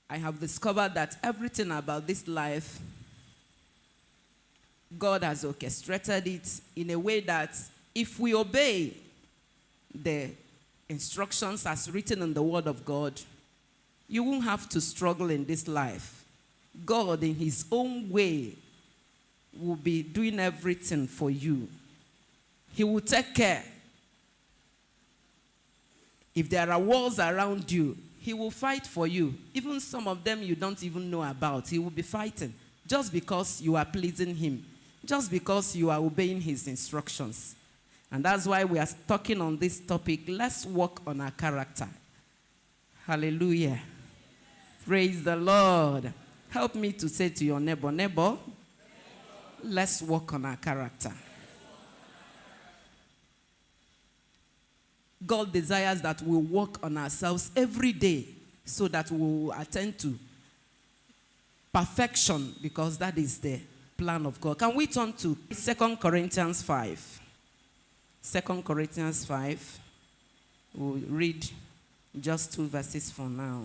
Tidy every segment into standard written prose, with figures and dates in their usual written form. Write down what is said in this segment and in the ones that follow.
I have discovered that everything about this life, God has orchestrated it in a way that if we obey the instructions as written in the Word of God, you won't have to struggle in this life. God, in his own way, will be doing everything for you. He will take care. If there are wars around you, he will fight for you. Even some of them you don't even know about, he will be fighting just because you are pleasing him, just because you are obeying his instructions. And that's why we are talking on this topic. Let's work on our character. Hallelujah. Praise the Lord. Help me to say to your neighbor, neighbor, let's work on our character. God desires that we work on ourselves every day so that we will attain to perfection, because that is the plan of God. Can we turn to 2 Corinthians 5? 2 Corinthians 5. We'll read just 2 verses for now.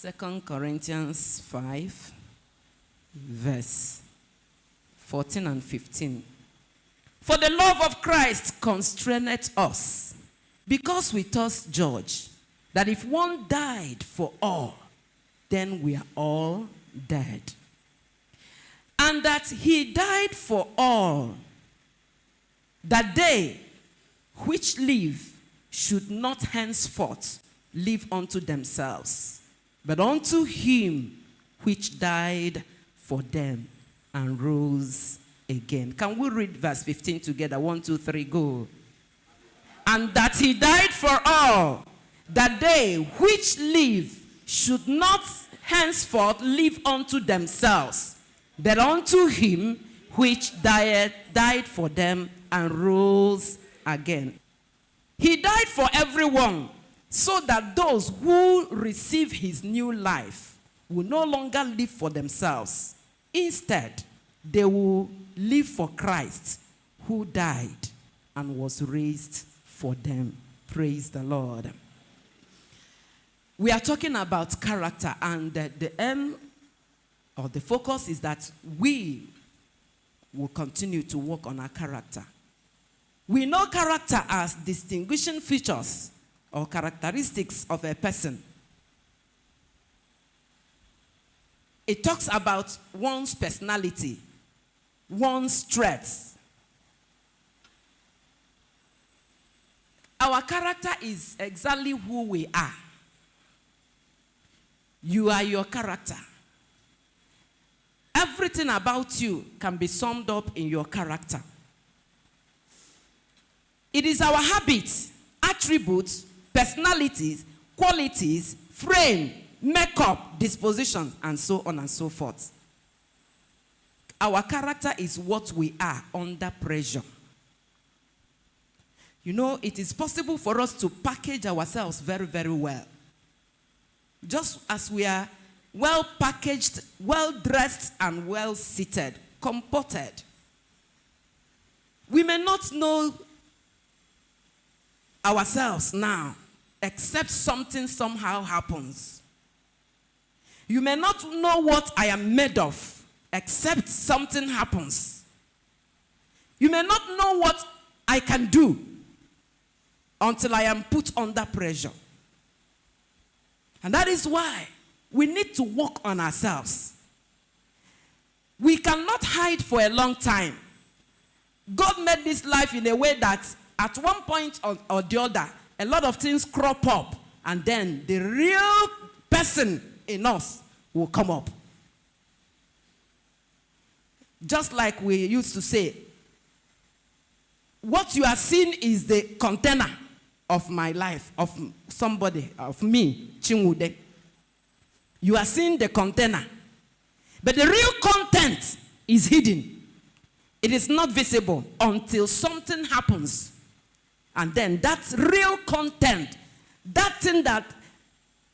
2 Corinthians 5, verse 14 and 15. For the love of Christ constraineth us, because we thus judge that if one died for all, then we are all dead. And that he died for all, that they which live should not henceforth live unto themselves, but unto him which died for them and rose again. Can we read verse 15 together? 1, 2, 3, go. And that he died for all, that they which live should not henceforth live unto themselves, but unto him which died for them and rose again. He died for everyone, so that those who receive his new life will no longer live for themselves. Instead, they will live for Christ, who died and was raised for them. Praise the Lord. We are talking about character, and the aim or the focus is that we will continue to work on our character. We know character as distinguishing features or characteristics of a person. It talks about one's personality, one's traits. Our character is exactly who we are. You are your character. Everything about you can be summed up in your character. It is our habits, attributes, personalities, qualities, frame, makeup, dispositions, and so on and so forth. Our character is what we are under pressure. You know, it is possible for us to package ourselves very, very well. Just as we are well packaged, well dressed, and well seated, comported. We may not know ourselves now, except something somehow happens. You may not know what I am made of, except something happens. You may not know what I can do until I am put under pressure. And that is why we need to work on ourselves. We cannot hide for a long time. God made this life in a way that at one point or the other, a lot of things crop up, and then the real person in us will come up. Just like we used to say, what you are seeing is the container of my life, of somebody, of me, Chinwe. You are seeing the container. But the real content is hidden. It is not visible until something happens. And then that real content, that thing that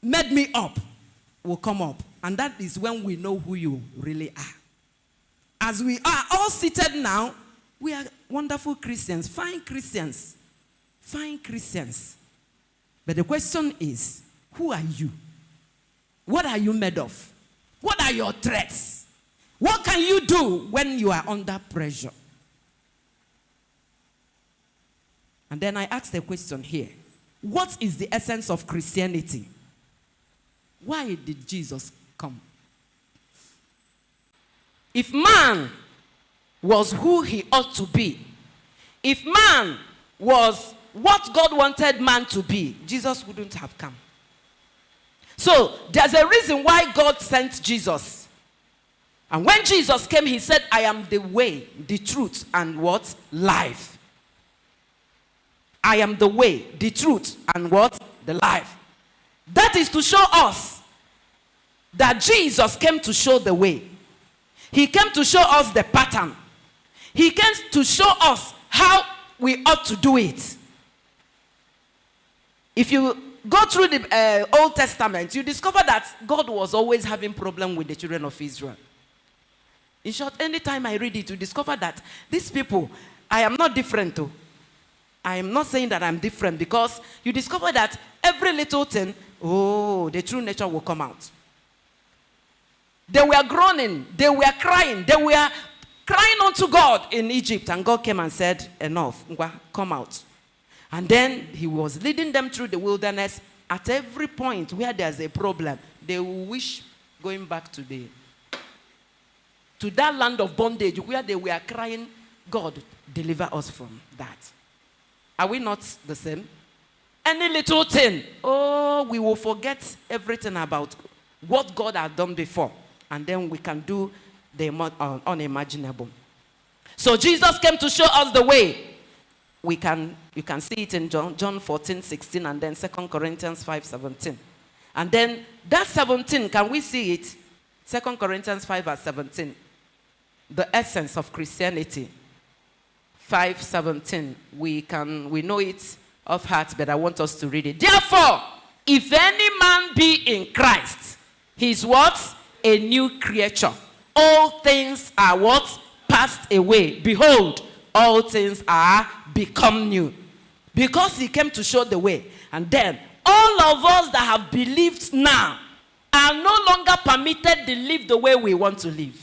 made me up, will come up. And that is when we know who you really are. As we are all seated now, we are wonderful Christians, fine Christians. Fine Christians. But the question is, who are you? What are you made of? What are your threats? What can you do when you are under pressure? And then I asked a question here. What is the essence of Christianity? Why did Jesus come? If man was who he ought to be, if man was what God wanted man to be, Jesus wouldn't have come. So there's a reason why God sent Jesus. And when Jesus came, he said, I am the way, the truth, and what? Life. I am the way, the truth, and what? The life. That is to show us that Jesus came to show the way. He came to show us the pattern. He came to show us how we ought to do it. If you go through the Old Testament, you discover that God was always having problem with the children of Israel. In short, anytime I read it, you discover that these people, I am not different too. I am not saying that I'm different, because you discover that every little thing, the true nature will come out. They were groaning, they were crying unto God in Egypt, and God came and said, enough, come out. And then he was leading them through the wilderness. At every point where there's a problem, they will wish going back to that land of bondage where they were crying, God, deliver us from that. Are we not the same? Any little thing, we will forget everything about what God had done before. And then we can do the unimaginable. So Jesus came to show us the way. You can see it in John 14:16, and then 2 Corinthians 5:17. And then that 17, can we see it? 2 Corinthians 5:17. The essence of Christianity. 5:17. We know it off heart, but I want us to read it. Therefore, if any man be in Christ, he is what? A new creature. All things are what? Passed away. Behold, all things are become new. Because he came to show the way. And then, all of us that have believed now are no longer permitted to live the way we want to live.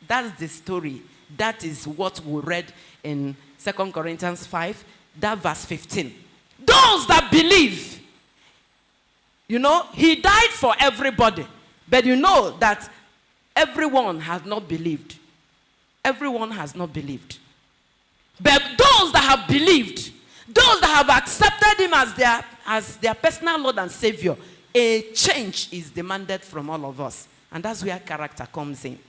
That's the story. That is what we read in 2 Corinthians 5, that verse 15. Those that believe, he died for everybody. But you know that everyone has not believed. Everyone has not believed. But those that have believed, those that have accepted him as their personal Lord and Savior, a change is demanded from all of us. And that's where character comes in.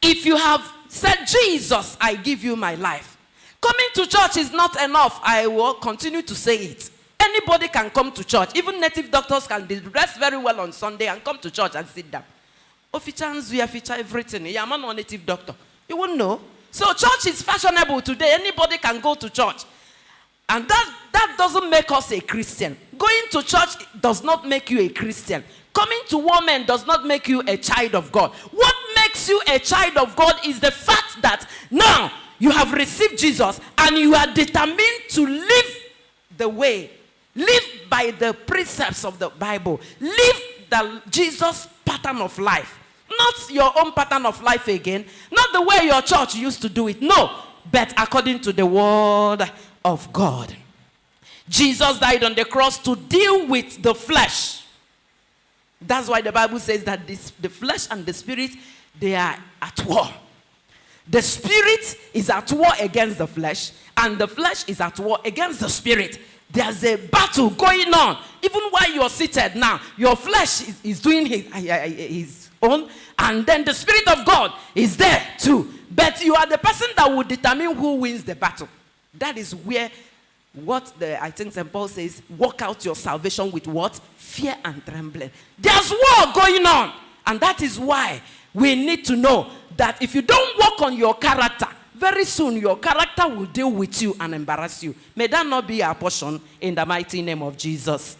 If you have said, Jesus, I give you my life, coming to church is not enough. I will continue to say it. Anybody can come to church. Even native doctors can dress very well on Sunday and come to church and sit down. Officials, we feature everything. I'm not a native doctor. You won't know. So church is fashionable today. Anybody can go to church. And that doesn't make us a Christian. Going to church does not make you a Christian. Coming to Warmen does not make you a child of God. What makes you a child of God is the fact that now you have received Jesus and you are determined to live the way. Live by the precepts of the Bible. Live the Jesus pattern of life. Not your own pattern of life again. Not the way your church used to do it. No. But according to the word of God. Jesus died on the cross to deal with the flesh. That's why the Bible says that the flesh and the spirit, they are at war. The spirit is at war against the flesh, and the flesh is at war against the spirit. There's a battle going on. Even while you're seated now, your flesh is doing his own, and then the Spirit of God is there too. But you are the person that will determine who wins the battle. That is where I think St. Paul says, work out your salvation with what? Fear and trembling. There's war going on. And that is why we need to know that if you don't work on your character, very soon your character will deal with you and embarrass you. May that not be our portion in the mighty name of Jesus.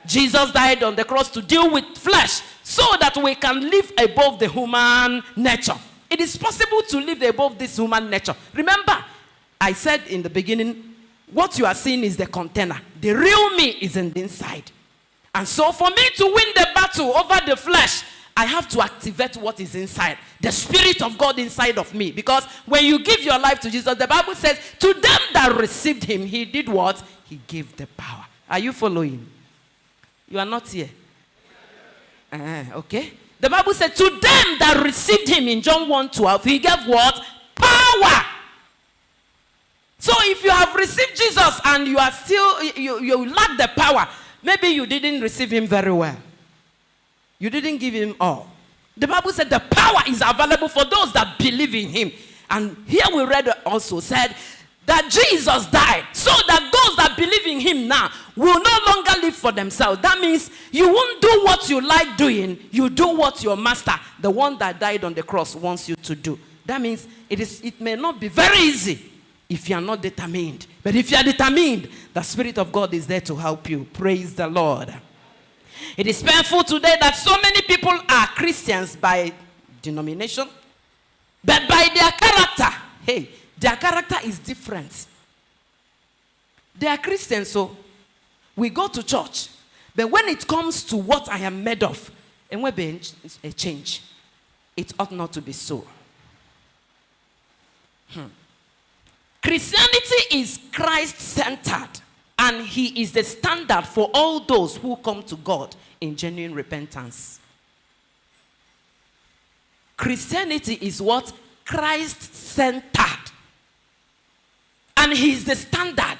Jesus died on the cross to deal with flesh so that we can live above the human nature. It is possible to live above this human nature. Remember, I said in the beginning, what you are seeing is the container. The real me is in the inside. And so for me to win the battle over the flesh, I have to activate what is inside, the Spirit of God inside of me. Because when you give your life to Jesus, the Bible says, to them that received him, he did what? He gave the power. Are you following? You are not here. Okay. The Bible said, to them that received him in John 1:12, he gave what? Power. So if you have received Jesus and you are still, you lack the power, maybe you didn't receive him very well. You didn't give him all. The Bible said the power is available for those that believe in him. And here we read also said that Jesus died so that those that believe in him now will no longer live for themselves. That means you won't do what you like doing. You do what your master, the one that died on the cross, wants you to do. That means it may not be very easy if you are not determined. But if you are determined, the Spirit of God is there to help you. Praise the Lord. It is painful today that so many people are Christians by denomination, but by their character, hey, their character is different. They are Christians, so we go to church, but when it comes to what I am made of, and we be a change, it ought not to be so. Christianity is Christ-centered. And he is the standard for all those who come to God in genuine repentance. Christianity is what? Christ-centered. And he is the standard.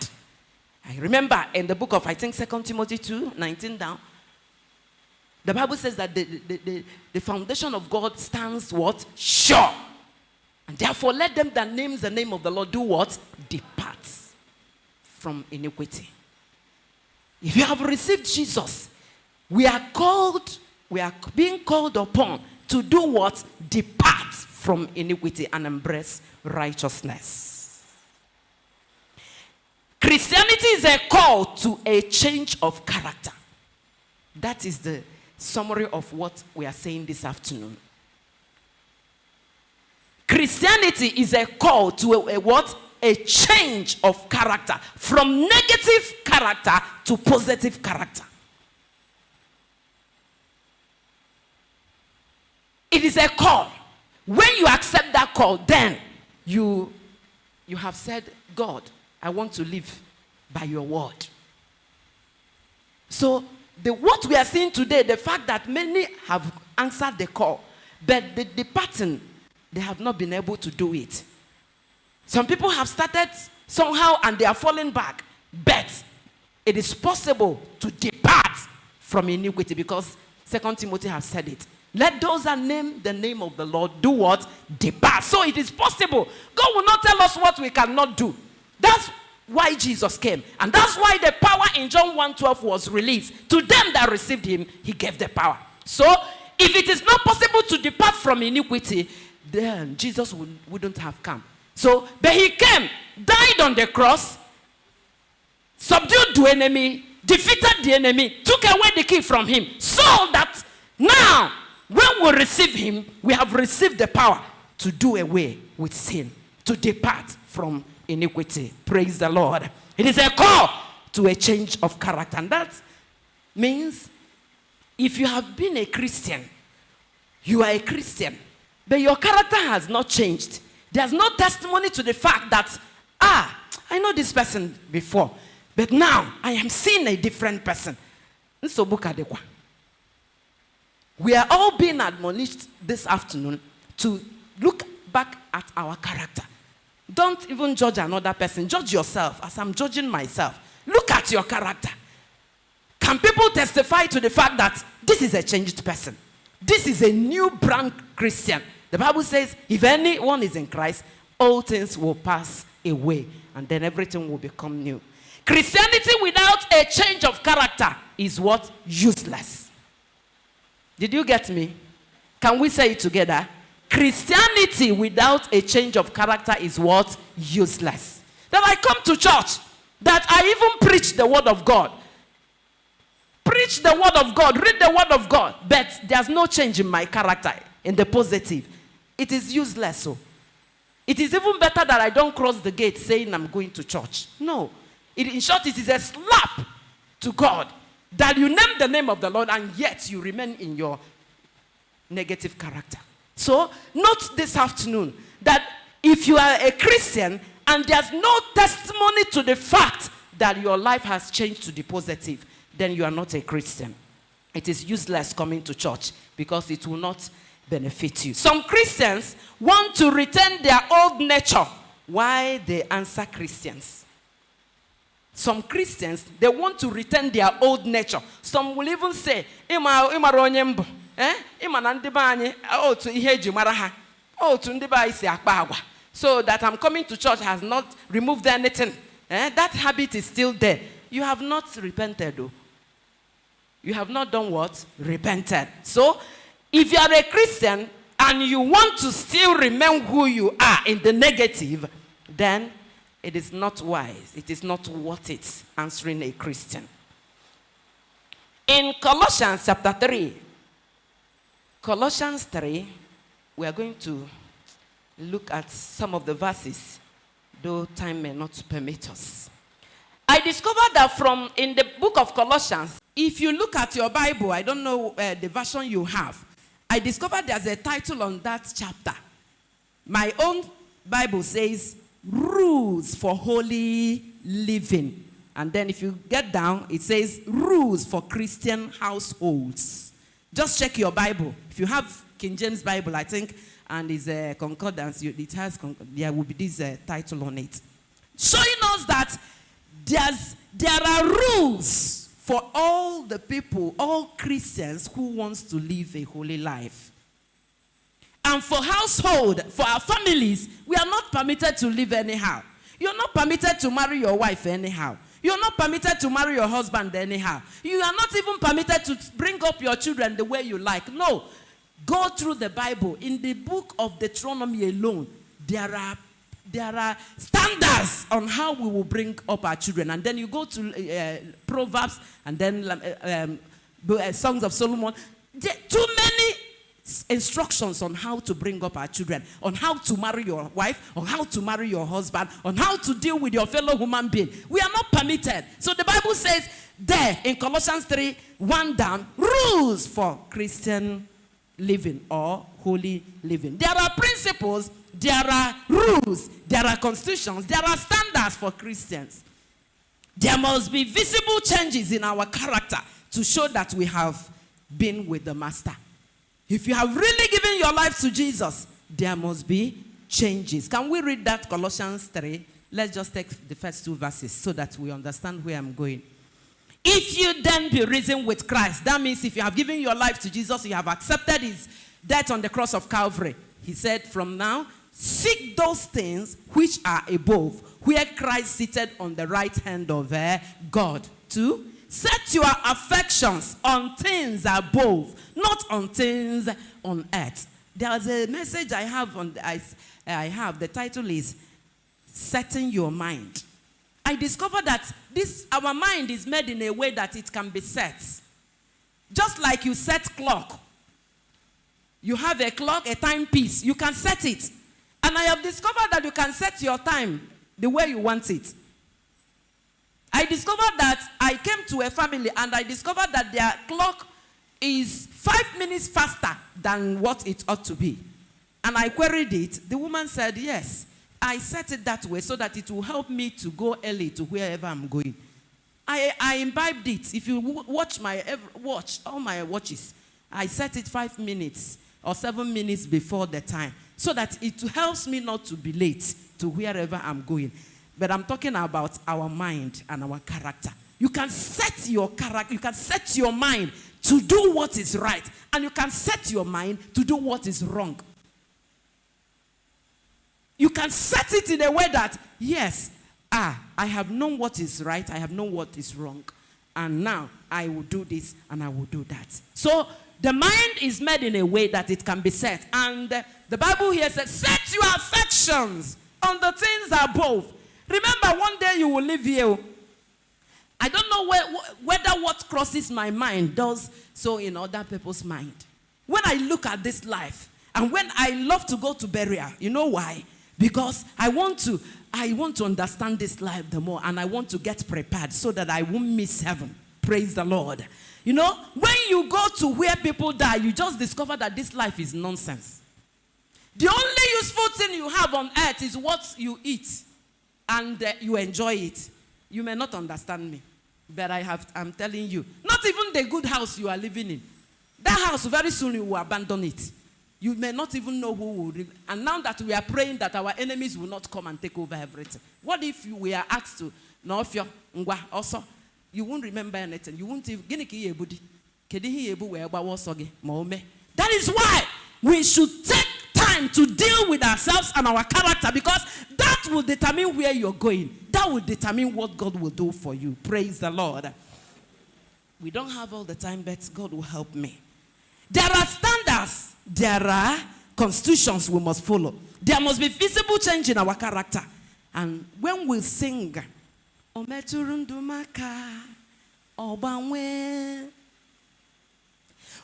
I remember in the book of, I think, 2 Timothy 2:19 down, the Bible says that the foundation of God stands what? Sure. And therefore, let them that names the name of the Lord do what? Depart from iniquity. If you have received Jesus, we are being called upon to do what? Depart from iniquity and embrace righteousness. Christianity is a call to a change of character. That is the summary of what we are saying this afternoon. Christianity is a call to a what? A change of character, from negative character to positive character. It is a call. When you accept that call, then you have said, God, I want to live by your word. So what we are seeing today, the fact that many have answered the call, but the pattern, they have not been able to do it. Some people have started somehow and they are falling back. But it is possible to depart from iniquity because 2 Timothy has said it. Let those that name the name of the Lord do what? Depart. So it is possible. God will not tell us what we cannot do. That's why Jesus came. And that's why the power in John 1:12 was released. To them that received him, he gave the power. So if it is not possible to depart from iniquity, then Jesus wouldn't have come. So, but he came, died on the cross, subdued the enemy, defeated the enemy, took away the key from him, so that now, when we receive him, we have received the power to do away with sin, to depart from iniquity. Praise the Lord. It is a call to a change of character. And that means if you have been a Christian, you are a Christian, but your character has not changed. There's no testimony to the fact that, I know this person before, but now I am seeing a different person. We are all being admonished this afternoon to look back at our character. Don't even judge another person. Judge yourself as I'm judging myself. Look at your character. Can people testify to the fact that this is a changed person? This is a new brand Christian. The Bible says, if anyone is in Christ, all things will pass away, and then everything will become new. Christianity without a change of character is what? Useless. Did you get me? Can we say it together? Christianity without a change of character is what? Useless. That I come to church, that I even preach the word of God. Preach the word of God, read the word of God, but there's no change in my character, in the positive. It is useless. So it is even better that I don't cross the gate saying I'm going to church. No. In short, it is a slap to God that you name the name of the Lord and yet you remain in your negative character. So, note this afternoon that if you are a Christian and there's no testimony to the fact that your life has changed to the positive, then you are not a Christian. It is useless coming to church because it will not benefit you. Some Christians want to retain their old nature while they answer Christians. Some Christians, they want to retain their old nature. Some will even say, so that I'm coming to church has not removed anything. That habit is still there. You have not repented though. You have not done what? Repented. So, if you are a Christian and you want to still remain who you are in the negative, then it is not wise. It is not worth it answering a Christian. In Colossians chapter 3, Colossians 3, we are going to look at some of the verses, though time may not permit us. I discovered that in the book of Colossians, if you look at your Bible, I don't know the version you have, I discovered there's a title on that chapter. My own Bible says, Rules for Holy Living. And then if you get down, it says, Rules for Christian Households. Just check your Bible. If you have King James Bible, I think, and it's a concordance, there will be this title on it. Showing us that there are rules for all the people, all Christians who wants to live a holy life. And for household, for our families, we are not permitted to live anyhow. You're not permitted to marry your wife anyhow. You're not permitted to marry your husband anyhow. You are not even permitted to bring up your children the way you like. No. Go through the Bible. In the book of Deuteronomy alone, there are standards on how we will bring up our children. And then you go to Proverbs and then Songs of Solomon. Too many instructions on how to bring up our children, on how to marry your wife, on how to marry your husband, on how to deal with your fellow human being. We are not permitted. So the Bible says there in Colossians 3, 1 down, rules for Christian living or holy living. There are principles, there are rules, there are constitutions, there are standards for Christians. There must be visible changes in our character to show that we have been with the Master. If you have really given your life to Jesus, there must be changes. Can we read that Colossians 3? Let's just take the first two verses so that we understand where I'm going. If you then be risen with Christ, that means if you have given your life to Jesus, you have accepted his death on the cross of Calvary. He said, from now, seek those things which are above, where Christ seated on the right hand of God. 2, set your affections on things above, not on things on earth. There's a message I have the title is Setting Your Mind. I discovered that our mind is made in a way that it can be set. Just like you set clock. You have a clock, a timepiece. You can set it. And I have discovered that you can set your time the way you want it. I discovered that I came to a family and I discovered that their clock is 5 minutes faster than what it ought to be. And I queried it. The woman said, yes, I set it that way so that it will help me to go early to wherever I'm going. I imbibed it. If you watch all my watches, I set it 5 minutes or 7 minutes before the time so that it helps me not to be late to wherever I'm going. But I'm talking about our mind and our character. You can set your character, you can set your mind to do what is right, and you can set your mind to do what is wrong. You can set it in a way that, yes, I have known what is right, I have known what is wrong, and now I will do this and I will do that. So the mind is made in a way that it can be set. And the Bible here says, set your affections on the things above. Remember, one day you will leave here. I don't know whether what crosses my mind does so in other people's mind. When I look at this life, and when I love to go to burial, you know why? Because I want to understand this life the more, and I want to get prepared so that I won't miss heaven. Praise the Lord. You know, when you go to where people die, you just discover that this life is nonsense. The only useful thing you have on earth is what you eat, and you enjoy it. You may not understand me, but I'm telling you, not even the good house you are living in. That house, very soon you will abandon it. You may not even know who will live. And now that we are praying that our enemies will not come and take over everything. What if we are asked to, no, if you're also, you won't remember anything. You won't even, that is why we should take time to deal with ourselves and our character, because that will determine where you're going. That will determine what God will do for you. Praise the Lord. We don't have all the time, but God will help me. There are standards. There are constitutions we must follow. There must be visible change in our character. And when we sing, Ometurundumaka, Obanwe,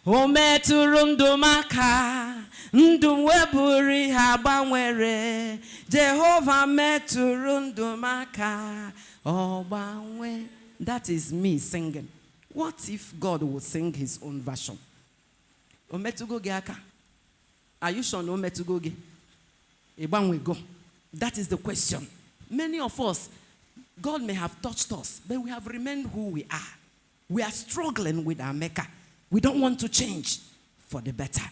Ometurundumaka, Ndumweburi Habanwere, Jehovah Meturundumaka, Obanwe. That is me singing. What if God will sing his own version? Ometugoge aka. Are you sure no ometugoge? Ebanwe go. That is the question. Many of us, God may have touched us, but we have remained who we are. We are struggling with our maker. We don't want to change for the better.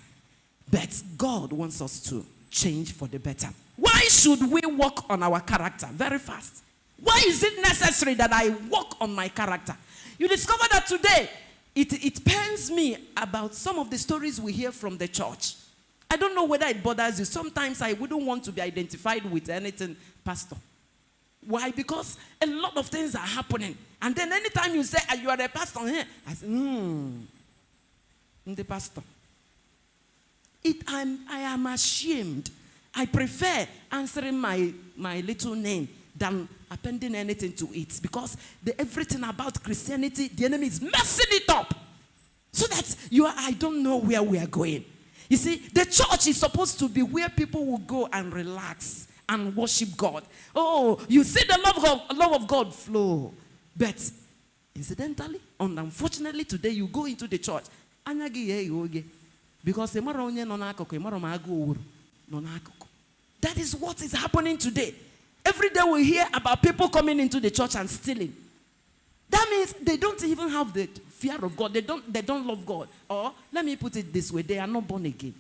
But God wants us to change for the better. Why should we work on our character? Very fast. Why is it necessary that I work on my character? You discover that today, it pains me about some of the stories we hear from the church. I don't know whether it bothers you. Sometimes I wouldn't want to be identified with anything, pastor. Why? Because a lot of things are happening. And then anytime you say, you are a pastor here, I say, I'm the pastor. I am ashamed. I prefer answering my little name than appending anything to it, because everything about Christianity, the enemy is messing it up so that I don't know where we are going. You see, the church is supposed to be where people will go and relax and worship God. Oh, you see the love of God flow. But incidentally, unfortunately, today you go into the church, because that is what is happening today. Every day we hear about people coming into the church and stealing. That means they don't even have the fear of God. They don't love God. Or, let me put it this way, they are not born again.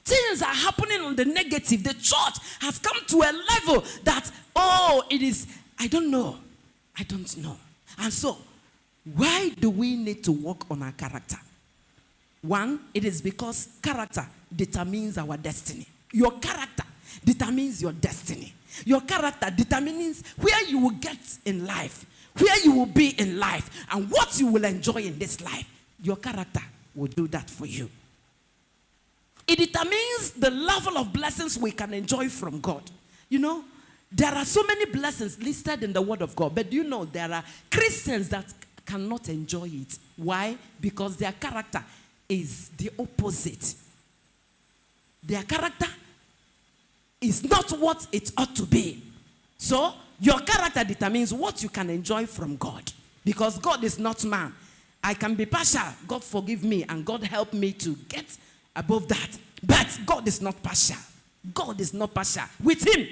Things are happening on the negative. The church has come to a level that, it is, I don't know. And so, why do we need to work on our character? One, it is because character determines our destiny. Your character determines your destiny. Your character determines where you will get in life, where you will be in life, and what you will enjoy in this life. Your character will do that for you. It determines the level of blessings we can enjoy from God. You know, there are so many blessings listed in the Word of God, but do you know there are Christians that cannot enjoy it? Why? Because their character is the opposite. Their character is not what it ought to be. So, your character determines what you can enjoy from God. Because God is not man. I can be partial. God forgive me and God help me to get above that. But God is not partial. God is not partial. With him,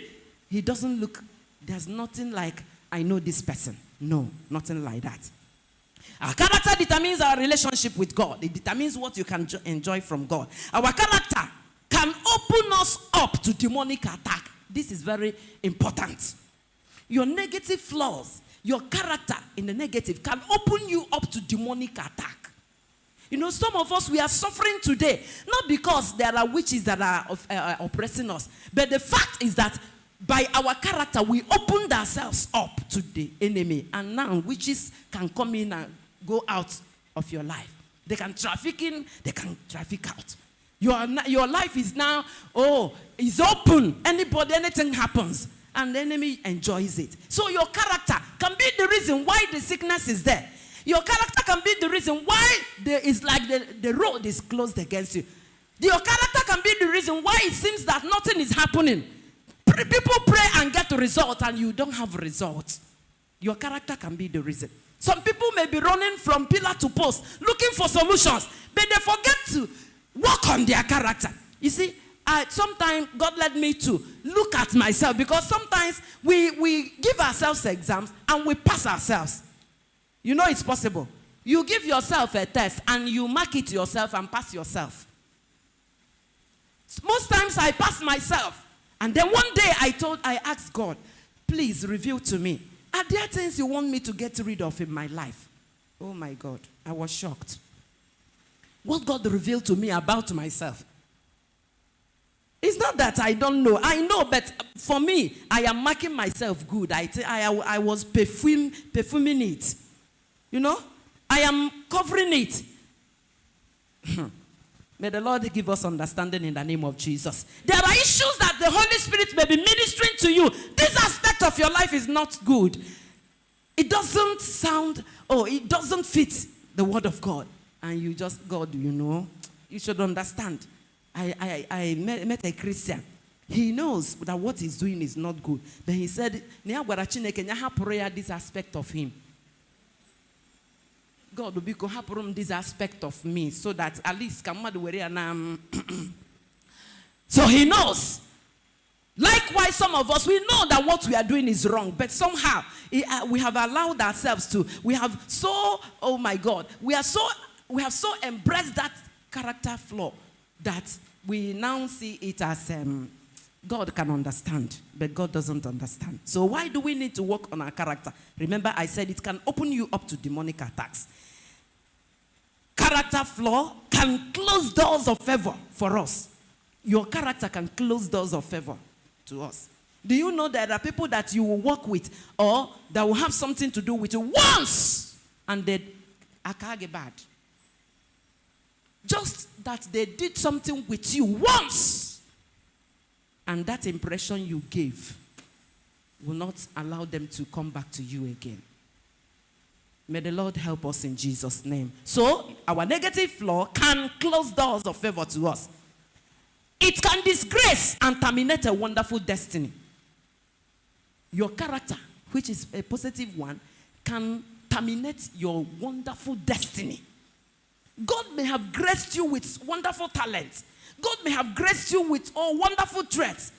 he doesn't look, there's nothing like, I know this person. No, nothing like that. Our character determines our relationship with God. It determines what you can enjoy from God. Our character can open us up to demonic attack. This is very important. Your negative flaws, your character in the negative can open you up to demonic attack. You know, some of us, we are suffering today, not because there are witches that are oppressing us, but the fact is that by our character, we opened ourselves up to the enemy, and now witches can come in and go out of your life. They can traffic in, they can traffic out. Your life is now, is open. Anybody, anything happens, and the enemy enjoys it. So your character can be the reason why the sickness is there. Your character can be the reason why there is like the road is closed against you. Your character can be the reason why it seems that nothing is happening. People pray and get a result, and you don't have results. Your character can be the reason. Some people may be running from pillar to post, looking for solutions, but they forget to work on their character. You see, sometimes God led me to look at myself, because sometimes we give ourselves exams and we pass ourselves. You know it's possible. You give yourself a test and you mark it yourself and pass yourself. Most times I pass myself. And then one day I asked God, please reveal to me, are there things you want me to get rid of in my life? Oh my God, I was shocked. What God revealed to me about myself. It's not that I don't know. I know, but for me, I am marking myself good. I was perfuming it. You know? I am covering it. May the Lord give us understanding in the name of Jesus. There are issues that the Holy Spirit may be ministering to you. This aspect of your life is not good. It doesn't sound, it doesn't fit the word of God. And you just, God, you know, you should understand. I met a Christian. He knows that what he's doing is not good. Then he said, prayer this aspect of him. God will be happen this aspect of me, so that at least so he knows. Likewise, some of us, we know that what we are doing is wrong, but somehow we have allowed ourselves to. We have so, oh my God, we have so embraced that character flaw that we now see it as God can understand, but God doesn't understand. So why do we need to work on our character? Remember, I said it can open you up to demonic attacks. Character flaw can close doors of favor for us. Your character can close doors of favor to us. Do you know that there are people that you will work with or that will have something to do with you once and they are bad? Just that they did something with you once, and that impression you gave will not allow them to come back to you again. May the Lord help us in Jesus' name. So, our negative flaw can close doors of favor to us. It can disgrace and terminate a wonderful destiny. Your character, which is a positive one, can terminate your wonderful destiny. God may have graced you with wonderful talents. God may have graced you with wonderful traits.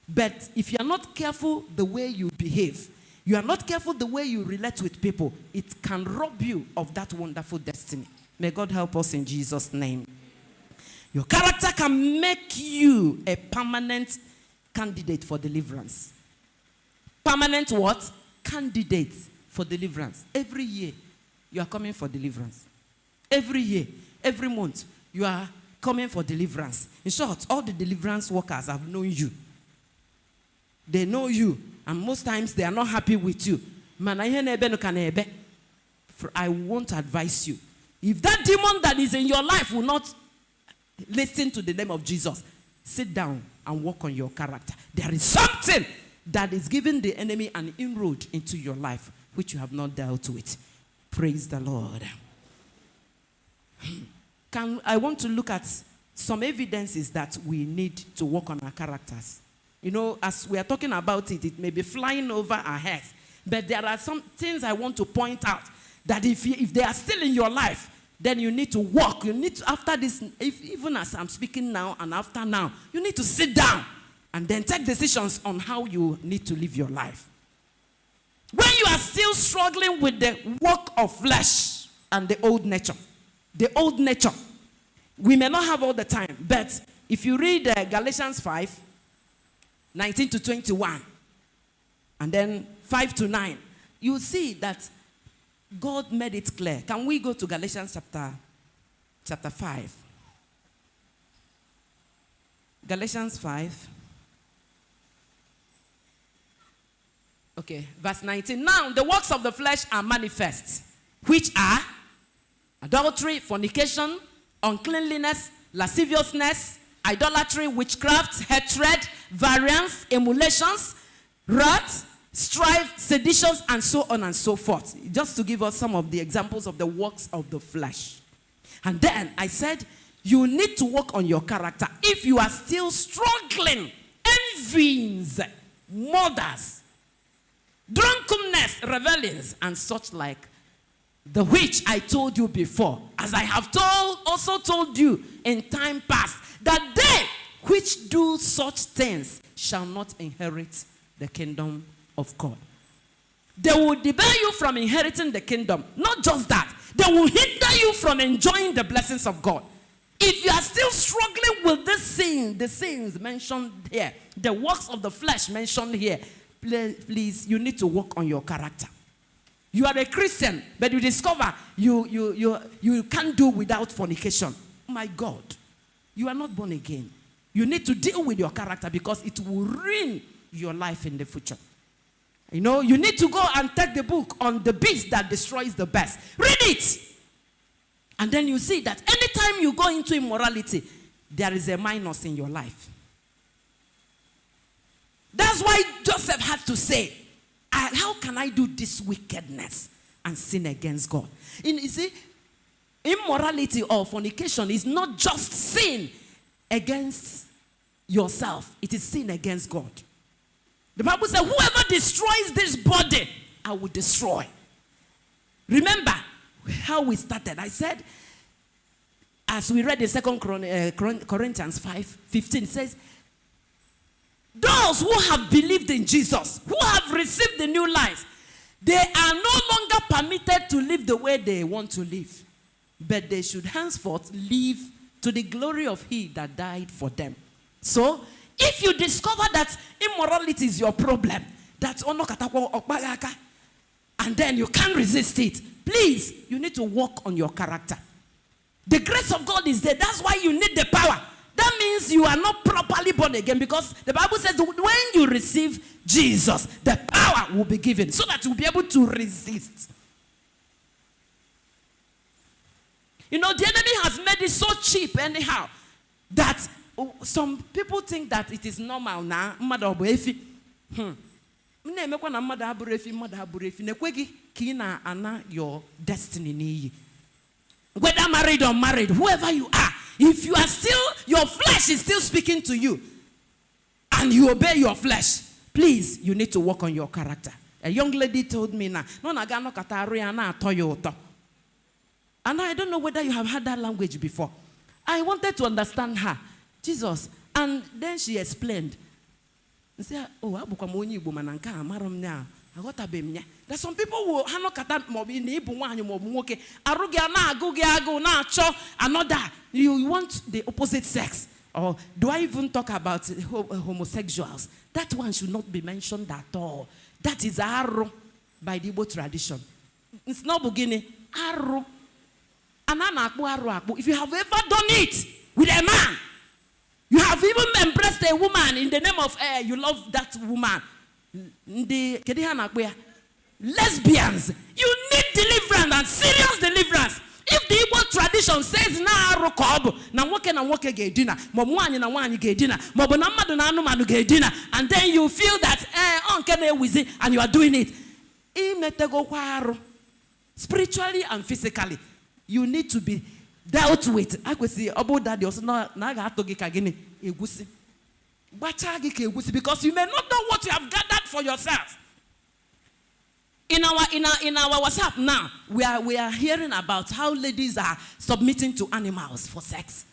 But if you are not careful the way you behave, you are not careful the way you relate with people, it can rob you of that wonderful destiny. May God help us in Jesus' name. Your character can make you a permanent candidate for deliverance. Permanent what? Candidate for deliverance. Every year, you are coming for deliverance. Every year, every month, you are coming for deliverance. In short, all the deliverance workers have known you. They know you, and most times they are not happy with you. I won't advise you. If that demon that is in your life will not listen to the name of Jesus, sit down and work on your character. There is something that is giving the enemy an inroad into your life, which you have not dealt with. Praise the Lord. I want to look at some evidences that we need to work on our characters. You know, as we are talking about it, it may be flying over our heads. But there are some things I want to point out that if they are still in your life, then you need to walk. You need to, after this, even as I'm speaking now and after now, you need to sit down and then take decisions on how you need to live your life. When you are still struggling with the work of flesh and the old nature, we may not have all the time, but if you read Galatians 5, 19 to 21, and then 5 to 9, you'll see that God made it clear. Can we go to Galatians chapter 5? Galatians 5. Okay, verse 19. Now, the works of the flesh are manifest, which are adultery, fornication, uncleanliness, lasciviousness, idolatry, witchcraft, hatred, variance, emulations, wrath, strife, seditions, and so on and so forth. Just to give us some of the examples of the works of the flesh. And then I said, you need to work on your character. If you are still struggling, envyings, murders, drunkenness, revelings, and such like, The which I told you before, as I have also told you in time past, that they which do such things shall not inherit the kingdom of God. They will debar you from inheriting the kingdom. Not just that, they will hinder you from enjoying the blessings of God. If you are still struggling with this sin, the sins mentioned here, the works of the flesh mentioned here, please, you need to work on your character. You are a Christian, but you discover you can't do without fornication. My God, you are not born again. You need to deal with your character because it will ruin your life in the future. You know, you need to go and take the book on the beast that destroys the best. Read it. And then you see that anytime you go into immorality, there is a minus in your life. That's why Joseph had to say, how can I do this wickedness and sin against God? You see, immorality or fornication is not just sin against yourself. It is sin against God. The Bible says, whoever destroys this body, I will destroy. Remember how we started. I said, as we read in 2 Corinthians 5:15, says, those who have believed in Jesus, who have received the new life, they are no longer permitted to live the way they want to live, but they should henceforth live to the glory of He that died for them. So, if you discover that immorality is your problem, and then you can't resist it, please, you need to work on your character. The grace of God is there. That's why you need the power. That means you are not properly born again, because the Bible says when you receive Jesus, the power will be given so that you'll be able to resist. You know, the enemy has made it so cheap anyhow that some people think that it is normal now. Your destiny. Whether married or married, whoever you are, if you are still, your flesh is still speaking to you, and you obey your flesh, please, you need to work on your character. A young lady told me now, and I don't know whether you have heard that language before. I wanted to understand her. Jesus. And then she explained. There's some people who another. You want the opposite sex. Or do I even talk about homosexuals? That one should not be mentioned at all. That is arrow by the Igbo tradition. It's not beginning. Arrow. If you have ever done it with a man, you have even embraced a woman in the name of you love that woman. Lesbians, you need deliverance and serious deliverance. If the Igbo tradition says na rokob na woke ge dinner, momwani na wani ge dinner, mobona madu na anumanu ge dinner, and then you feel that and you are doing it. Spiritually and physically, you need to be dealt with. I could see about that also because you may not know what you have gathered for yourself. In our WhatsApp now, we are hearing about how ladies are submitting to animals for sex.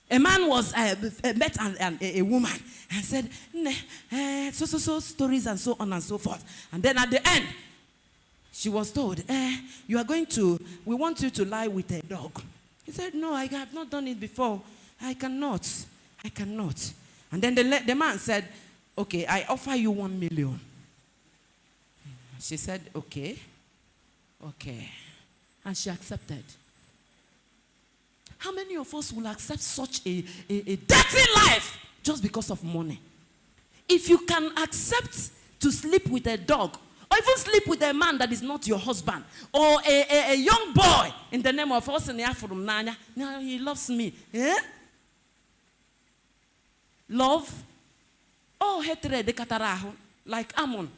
A man was met a woman and said, so stories and so on and so forth. And then at the end, she was told, we want you to lie with a dog. He said, no, I have not done it before. I cannot. And then the man said, okay, I offer you 1 million. She said, okay. And she accepted. How many of us will accept such a dirty life just because of money? If you can accept to sleep with a dog, or even sleep with a man that is not your husband, or a young boy in the name of us in the now he loves me. Love? Oh, hatred, de kataraho, like Ammon.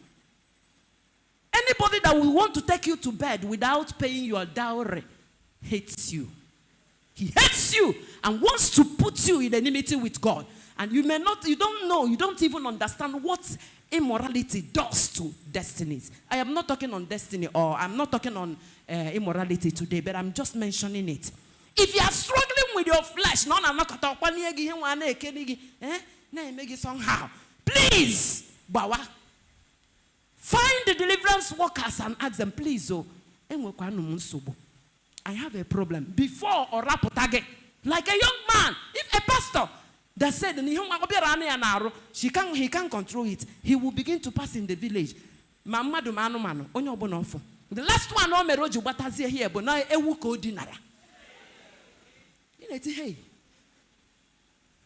Anybody that will want to take you to bed without paying your dowry hates you. He hates you and wants to put you in enmity with God. And you don't know, you don't even understand what immorality does to destinies. I am not talking on destiny, or I'm not talking on immorality today, but I'm just mentioning it. If you are struggling with your flesh, somehow, please, Bawa, find the deliverance workers and ask them, please, I have a problem. Before or rapotage, like a young man, if a pastor that said he can't control it, he will begin to pass in the village. The last one on Meroju Batazia here, but now Ewuko dinara. Hey.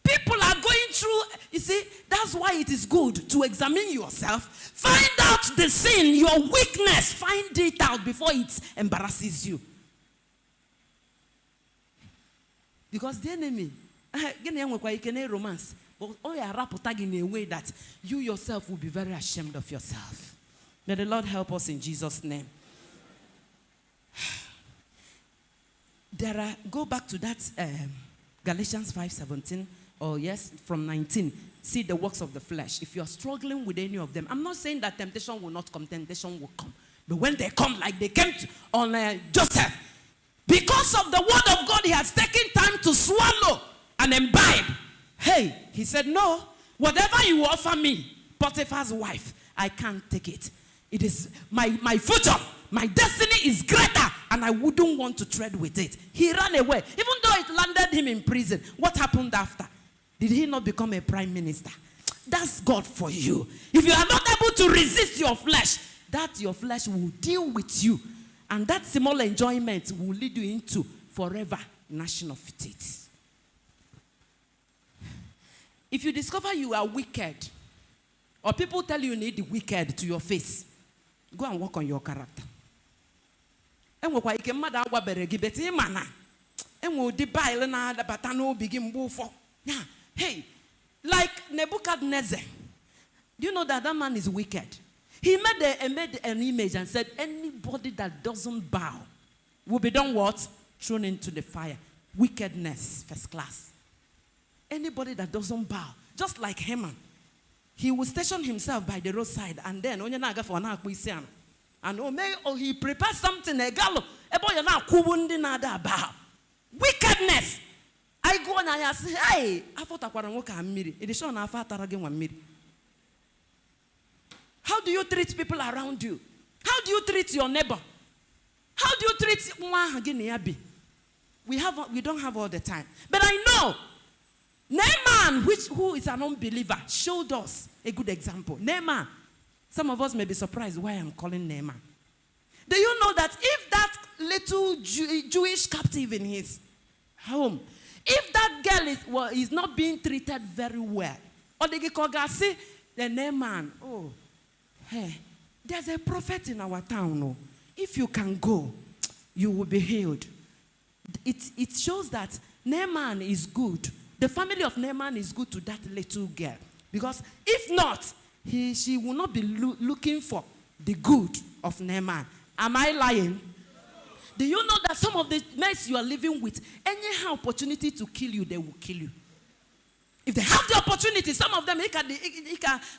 People are going through, you see, that's why it is good to examine yourself. Find out the sin, your weakness. Find it out before it embarrasses you. Because the enemy, you can romance, but all your rap in a way that you yourself will be very ashamed of yourself. May the Lord help us in Jesus' name. Go back to that Galatians 5:17, or yes, from 19. See the works of the flesh. If you are struggling with any of them, I'm not saying that temptation will not come. Temptation will come. But when they come, like they came on Joseph, because of the word of God, he has taken time to swallow and imbibe. Hey, he said, no, whatever you offer me, Potiphar's wife, I can't take it. It is my future. My destiny is greater, and I wouldn't want to tread with it. He ran away. Even though it landed him in prison, what happened after? Did he not become a prime minister? That's God for you. If you are not able to resist your flesh, that your flesh will deal with you. And that small enjoyment will lead you into forever gnashing of teeth. If you discover you are wicked, or people tell you need the wicked to your face, go and work on your character. Hey, like Nebuchadnezzar. Do you know that that man is wicked? He made an image and said, anybody that doesn't bow will be done what? Thrown into the fire. Wickedness, first class. Anybody that doesn't bow, just like Haman, he will station himself by the roadside, and then and he prepares something, a gallo, wickedness. I go and I say, hey, I thought I was it is shown. How do you treat people around you? How do you treat your neighbor? How do you treat we don't have all the time. But I know Naaman, who is an unbeliever, showed us a good example. Naaman. Some of us may be surprised why I'm calling Naaman. Do you know that if that little Jewish captive in his home, if that girl is not being treated very well, or the Naaman, oh, hey, there's a prophet in our town. Oh, if you can go, you will be healed. It shows that Naaman is good. The family of Naaman is good to that little girl. Because if not, she will not be looking for the good of Naaman. Am I lying? Do you know that some of the men you are living with, any opportunity to kill you, they will kill you? If they have the opportunity, some of them,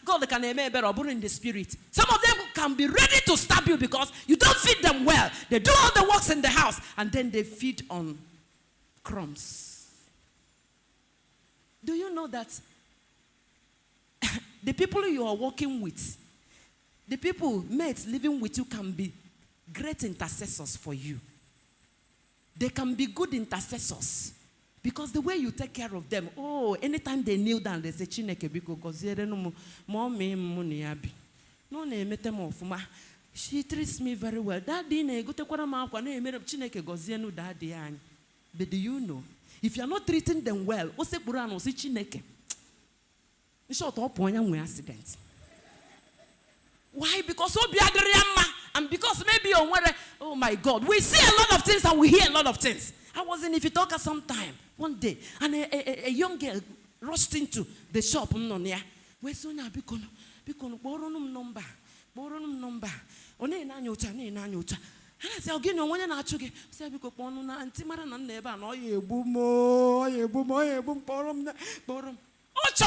God can in the spirit. Some of them can be ready to stab you because you don't feed them well. They do all the works in the house, and then they feed on crumbs. Do you know that the people you are working with, the people, mates living with you, can be great intercessors for you. They can be good intercessors. Because the way you take care of them, oh, anytime they kneel down, they say, Chineke biko goziere no mommy money abi. No ne metemo fuma. She treats me very well. Daddy ne go take kwara ma akwa na emere Chineke gozie no daddy anyi. But do you know, if you are not treating them well, o se kpuru anu si Chineke. In short, up on your accident. Why? Because and because maybe on where, oh my God, we see a lot of things and we hear a lot of things. I was in Ifitoka sometime one day, and a young girl rushed into the shop. Where so now because boronum number. One nanyota. And I said, again, no one in our chuggy. Say because Ponuna and Timaran and Neba and boom, borom. Oh, The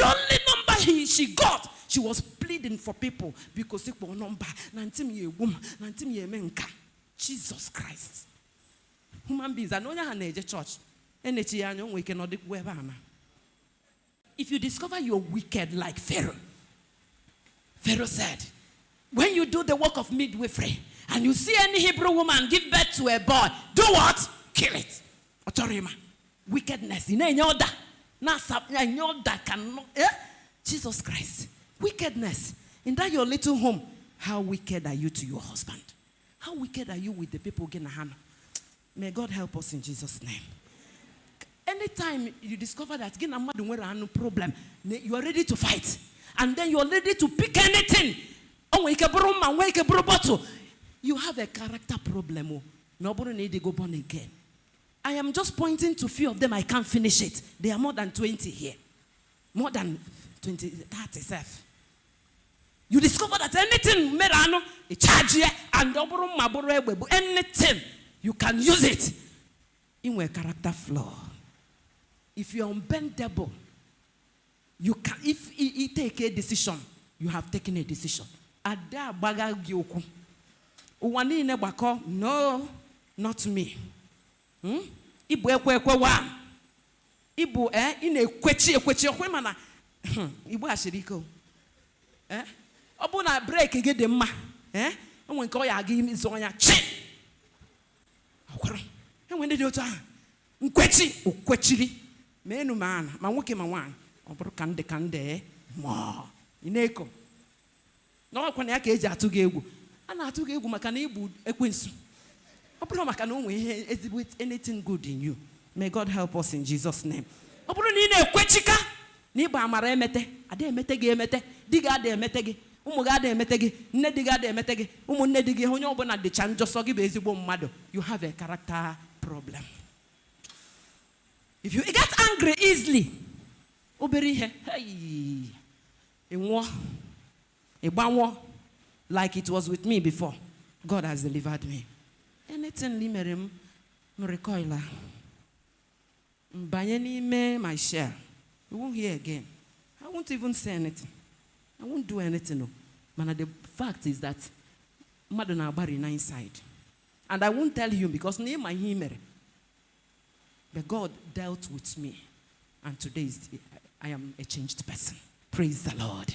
only number she got, she was pleading for people because it was number. Jesus Christ. Human beings, I know you have a church. If you discover you're wicked like Pharaoh, Pharaoh said, when you do the work of midwifery and you see any Hebrew woman give birth to a boy, do what? Kill it. Otorima. Wickedness. Jesus Christ. Wickedness. In that your little home, how wicked are you to your husband? How wicked are you with the people getting a hand? May God help us in Jesus' name. Anytime you discover that getting a no problem, you are ready to fight. And then you are ready to pick anything. You have a character problem. Nobody need to go born again. I am just pointing to a few of them. I can't finish it. There are more than 20 here. More than 20, 37. You discover that anything, and anything, you can use it in a character flaw. If you're unbendable, you can. If he take a decision, you have taken a decision. No, not me. Ibu ekwe Ibu ine kwechi okwemana. Ibu ashiriko. Obu na break get the ma. Onwe nke oya agi izo nya chi. Akwaro. Enwe ndi otu a. Nkwechi okwechiri. Menu mana, ma nwoke ma nwan. Oburu kande mo. Ineko. No kwa na ya ka eji atu ga egwu. Ana atu ga egwu maka na ibu ekwensu. Anything good in you. May God help us in Jesus' name. You have a character problem. If you get angry easily, like it was with me before, God has delivered me. Anything limerim recoiler. Banyani me my share. You won't hear again. I won't even say anything. I won't do anything. No. Man, the fact is that Madonna bari na inside. And I won't tell you because name my himere. But God dealt with me. And today I am a changed person. Praise the Lord.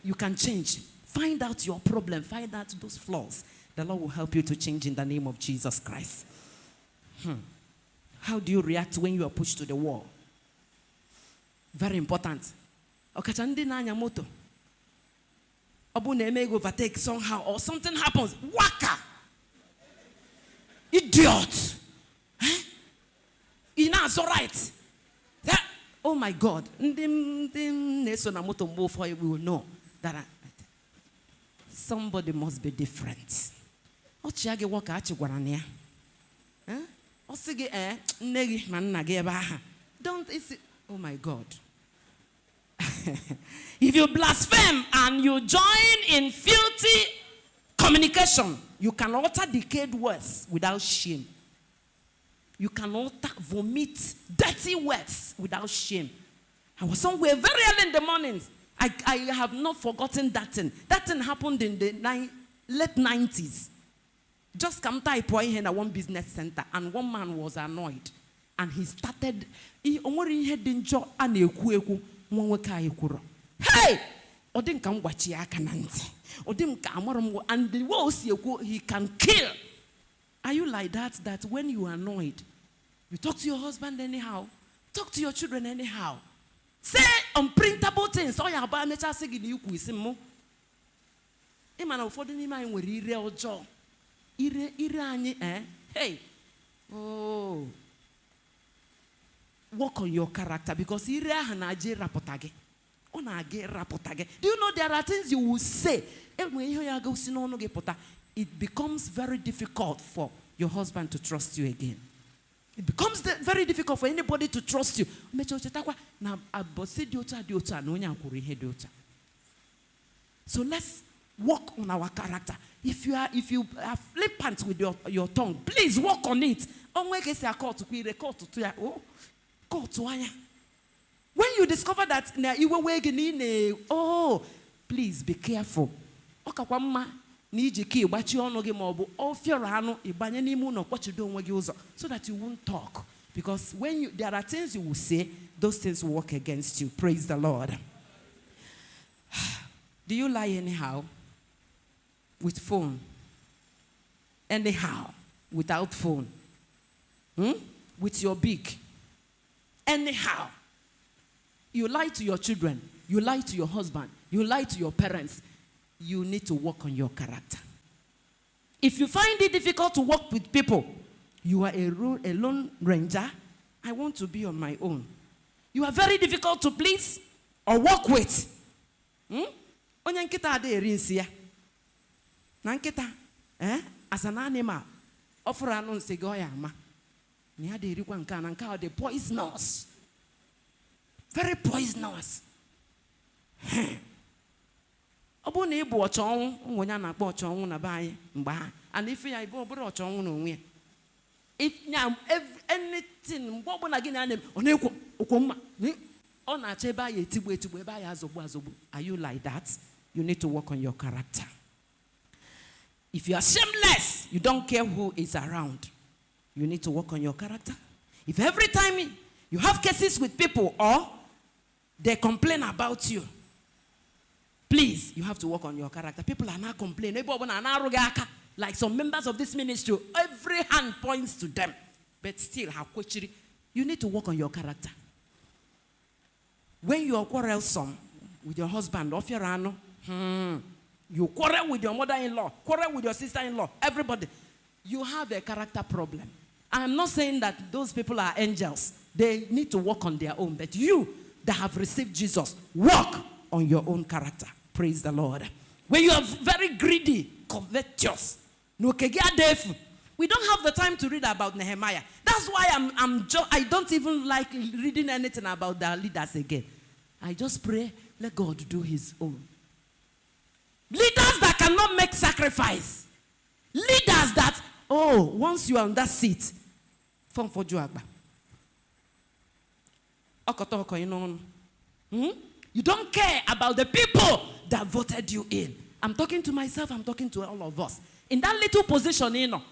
You can change. Find out your problem. Find out those flaws. The Lord will help you to change in the name of Jesus Christ. How do you react when you are pushed to the wall? Very important. Okachandi na moto. Obu na overtake somehow or something happens. Waka. Idiot. It's all right. Oh my God. We will know that somebody must be different. Don't, oh my God. If you blaspheme and you join in filthy communication, you can utter decayed words without shame. You can utter vomit dirty words without shame. I was somewhere very early in the morning. I have not forgotten that thing. That thing happened in the late 90s. Just come type in one business center, and one man was annoyed, and he started. Hey, Odim can watch Yakananti. Odim Kamaram, and the worst he can kill. Are you like that? That when you are annoyed, you talk to your husband anyhow, talk to your children anyhow, say unprintable things. Oh, yeah, but I say you with him. Imana for the name with real job. Hey, oh, work on your character because do you know there are things you will say? It becomes very difficult for your husband to trust you again. It becomes very difficult for anybody to trust you. So let's work on our character. If you are flippant with your tongue, please work on it. When you discover that please be careful. So that you won't talk. Because when there are things you will say, those things will work against you. Praise the Lord. Do you lie anyhow? With phone? Anyhow? Without phone? With your beak? Anyhow? You lie to your children. You lie to your husband. You lie to your parents. You need to work on your character. If you find it difficult to work with people, you are a lone ranger. I want to be on my own. You are very difficult to please or work with. Onye nkita ade erinsi ya. Na nkita, as an animal, offer anu nse go ya ama. Ni ade erikwa nka na nka ade poisonous. Very poisonous. Obu na ibu ochonwu, nwonya na akpo ochonwu na ba anyị mgbe ha. And if ya ibu oburu ochonwu na onwe ya. If anything, what when again are you like that? You need to work on your character. If you are shameless, you don't care who is around. You need to work on your character. If every time you have cases with people or they complain about you, please, you have to work on your character. People are not complaining. Like some members of this ministry, every hand points to them. But still, you need to work on your character. When you are quarrelsome with your husband, you quarrel with your mother-in-law, quarrel with your sister-in-law, everybody, you have a character problem. I'm not saying that those people are angels. They need to work on their own. But you that have received Jesus, work on your own character. Praise the Lord. When you are very greedy, covetous, we don't have the time to read about Nehemiah. That's why I don't even like reading anything about the leaders again. I just pray, let God do his own. Leaders that cannot make sacrifice. Leaders that, once you are on that seat, form for Joagba. You don't care about the people that voted you in. I'm talking to myself, I'm talking to all of us. In that little position,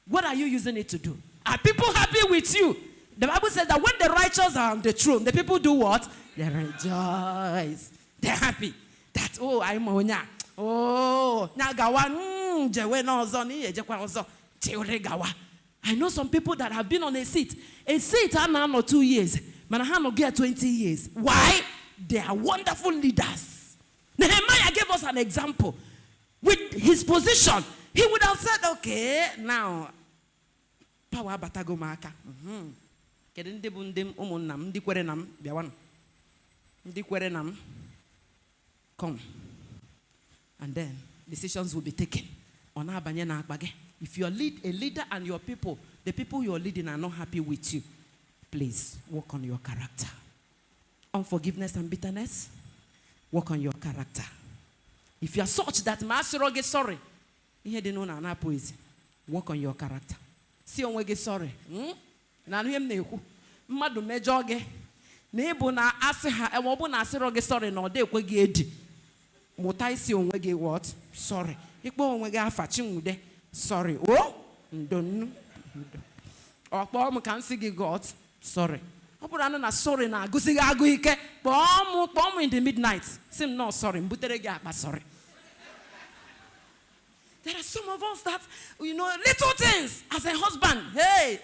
what are you using it to do? Are people happy with you? The Bible says that when the righteous are on the throne, the people do what? They rejoice. They're happy. That, I'm Onya. I know some people that have been on a seat. A seat, I know 2 years. But I have get 20 years. Why? They are wonderful leaders. Nehemiah gave us an example. With his position, he would have said, okay, now, power batago maka. Come. And then decisions will be taken. If you are a leader and your people, the people you are leading are not happy with you, please work on your character. Unforgiveness and bitterness, work on your character. If you are such that Master get sorry, work on your character. See on get sorry. Na him neku. Madu mejoge. Nebo na asiha ewobu na asiro get sorry no de kwegi edi. Mutai si on get what? Sorry. Ikpo on get afa chinwude. Sorry. Oh? Ndonu. Okpo mo kan sigi God. Sorry. Opura na sorry na gusi agu ike. Pom in the midnight. Sim no sorry. Mbutere ge akpa sorry. There are some of us that, little things as a husband. Hey,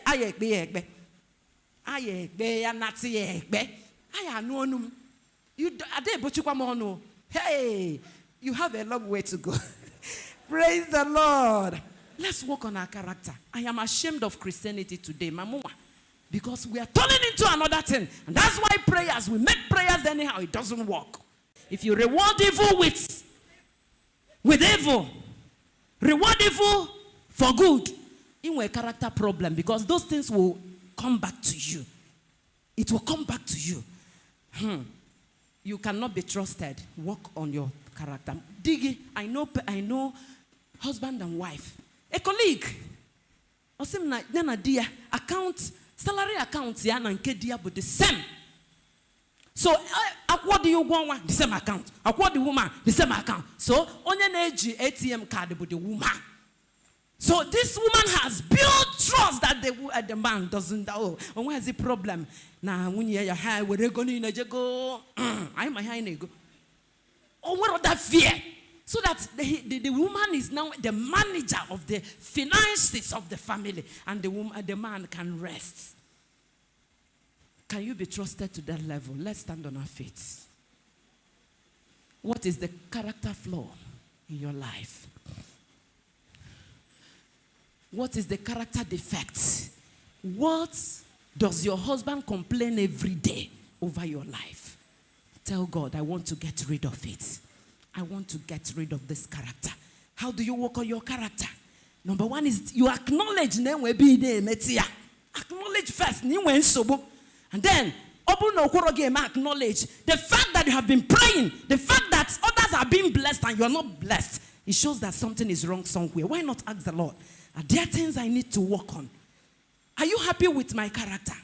hey, you have a long way to go. Praise the Lord. Let's work on our character. I am ashamed of Christianity today, Mamuma, because we are turning into another thing. And that's why we make prayers anyhow, it doesn't work. If you reward evil with evil, reward evil for good, in a character problem, because those things will come back to you. It will come back to you. you cannot be trusted. Work on your character. Diggy, I know husband and wife. A colleague. Osim na dia account, salary account ya na nke dia but the same. So what do you want? The same account. What the woman? The same account. So onye na-eji ATM card but the woman. So this woman has built trust that the man doesn't. Oh, when has the problem? Now when you high, we're going to go. I'm a high nego. Oh, what that fear? So that the woman is now the manager of the finances of the family, and the man can rest. Can you be trusted to that level? Let's stand on our feet. What is the character flaw in your life? What is the character defect? What does your husband complain every day over your life? Tell God, I want to get rid of it. I want to get rid of this character. How do you work on your character? Number one is you acknowledge. Acknowledge first. And then, acknowledge the fact that you have been praying, the fact that others are being blessed and you are not blessed. It shows that something is wrong somewhere. Why not ask the Lord? Are there things I need to work on? Are you happy with my character?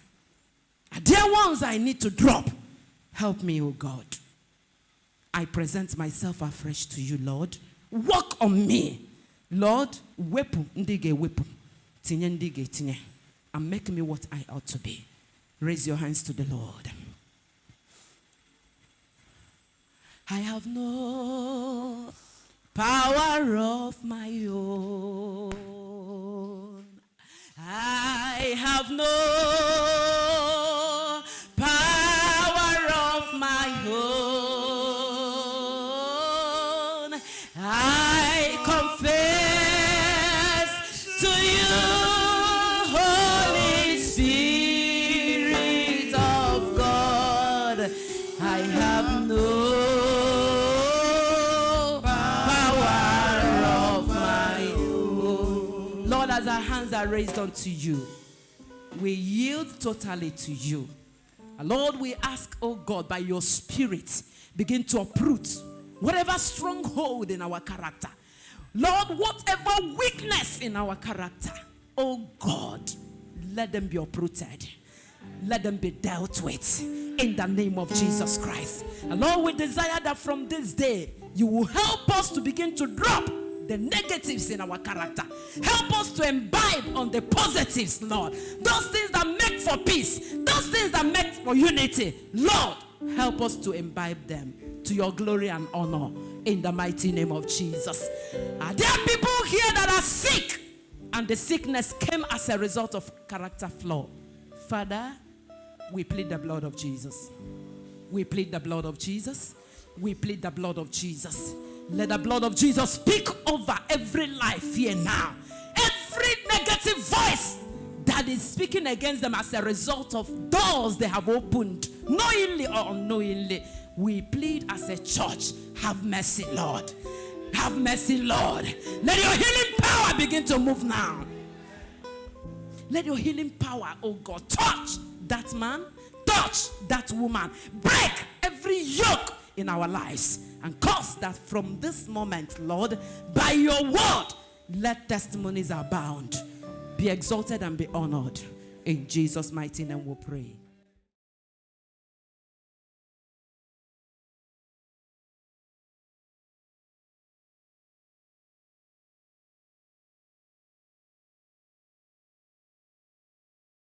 Are there ones I need to drop? Help me, oh God. I present myself afresh to you, Lord. Work on me. Lord, wepu ndige wepu. Tinye ndige tinye. And make me what I ought to be. Raise your hands to the Lord. I have no power of my own. I have no power of my own. I confess to you, Holy Spirit of God, I have no power of my own. Lord, as our hands are raised unto you, we yield totally to you. And Lord, we ask, oh God, by your Spirit, begin to uproot whatever stronghold in our character. Lord, whatever weakness in our character, oh God, let them be uprooted. Let them be dealt with in the name of Jesus Christ. And Lord, we desire that from this day, you will help us to begin to drop the negatives in our character. Help us to imbibe on the positives, Lord. Those things that make for peace, those things that make for unity, Lord, help us to imbibe them to your glory and honor in the mighty name of Jesus. Are there people here that are sick and the sickness came as a result of character flaw? Father, we plead the blood of Jesus. We plead the blood of Jesus. We plead the blood of Jesus. Let the blood of Jesus speak over every life here now. Every negative voice that is speaking against them as a result of doors they have opened, knowingly or unknowingly, we plead as a church, have mercy, Lord. Have mercy, Lord. Let your healing power begin to move now. Let your healing power, oh God, touch that man, touch that woman. Break every yoke in our lives and cause that from this moment, Lord, by your word, let testimonies abound. Be exalted and be honored. In Jesus' mighty name we pray.